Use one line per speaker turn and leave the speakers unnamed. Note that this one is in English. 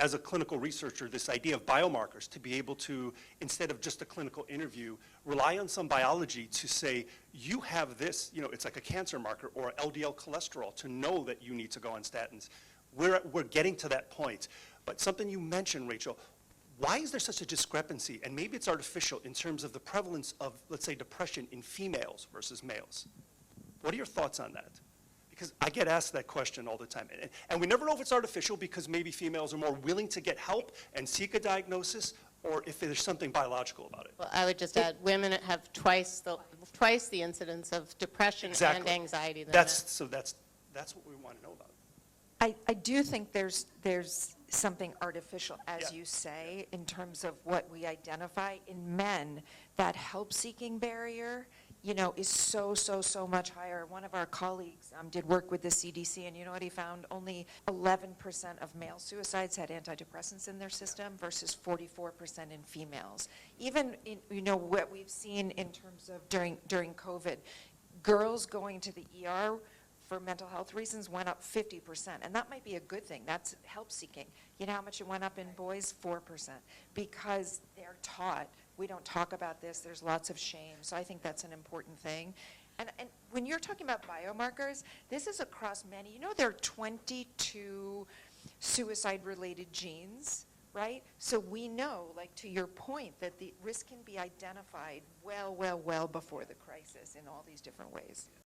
as a clinical researcher, this idea of biomarkers, to be able to, instead of just a clinical interview, rely on some biology to say, you have this, it's like a cancer marker or LDL cholesterol, to know that you need to go on statins. We're getting to that point. But something you mentioned, Rachel, why is there such a discrepancy, and maybe it's artificial, in terms of the prevalence of, let's say, depression in females versus males? What are your thoughts on that? Because I get asked that question all the time. And we never know if it's artificial, because maybe females are more willing to get help and seek a diagnosis, or if there's something biological about it.
Well, I would just add, women have twice the incidence of depression and anxiety than men.
So that's what we want to know about.
I do think there's something artificial, as you say, in terms of what we identify in men. That help-seeking barrier, is so much higher. One of our colleagues did work with the CDC, and you know what he found? Only 11% of male suicides had antidepressants in their system versus 44% in females. Even in, what we've seen in terms of during COVID, girls going to the ER for mental health reasons went up 50%, and that might be a good thing. That's help-seeking. You know how much it went up in boys? 4%, because they're taught. We don't talk about this. There's lots of shame. So I think that's an important thing. And when you're talking about biomarkers, this is across many. There are 22 suicide-related genes, right? So we know, like to your point, that the risk can be identified well before the crisis in all these different ways.